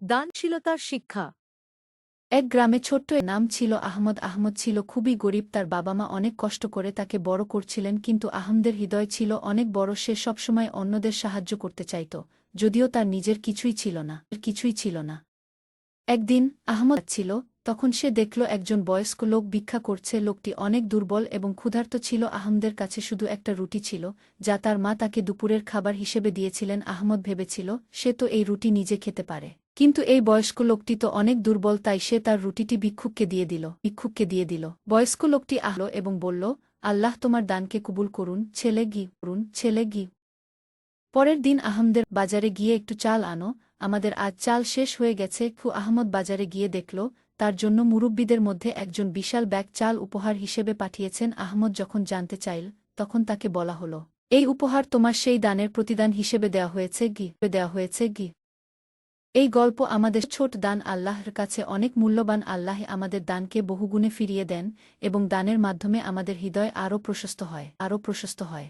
দানশীলতার শিক্ষা। এক গ্রামে ছোট্ট নাম ছিল আহমদ। আহমদ ছিল খুবই গরিব। তার বাবা মা অনেক কষ্ট করে তাকে বড় করছিলেন, কিন্তু আহমদের হৃদয় ছিল অনেক বড়। সে সবসময় অন্যদের সাহায্য করতে চাইত, যদিও তার নিজের কিছুই ছিল না। একদিন আহমদ ছিল, তখন সে দেখল একজন বয়স্ক লোক ভিক্ষা করছে। লোকটি অনেক দুর্বল এবং ক্ষুধার্ত ছিল। আহমদের কাছে শুধু একটা রুটি ছিল, যা তার মা তাকে দুপুরের খাবার হিসেবে দিয়েছিলেন। আহমদ ভেবেছিল সে তো এই রুটি নিজে খেতে পারে, কিন্তু এই বয়স্ক লোকটি তো অনেক দুর্বল, তাই সে তার রুটিটি ভিক্ষুককে দিয়ে দিল। বয়স্ক লোকটি আহল এবং বলল, আল্লাহ তোমার দানকে কবুল করুন, ছেলে গি। পরের দিন আহমদের বাজারে গিয়ে একটু চাল আনো, আমাদের আজ চাল শেষ হয়ে গেছে। আহমদ বাজারে গিয়ে দেখল তার জন্য মুরব্বিদের মধ্যে একজন বিশাল ব্যাগ চাল উপহার হিসেবে পাঠিয়েছেন। আহমদ যখন জানতে চাইল, তখন তাকে বলা হল, এই উপহার তোমার সেই দানের প্রতিদান হিসেবে দেওয়া হয়েছে গি। এই গল্প আমাদের ছোট দান আল্লাহর কাছে অনেক মূল্যবান। আল্লাহ আমাদের দানকে বহুগুণে ফিরিয়ে দেন এবং দানের মাধ্যমে আমাদের হৃদয় আরও প্রশস্ত হয়।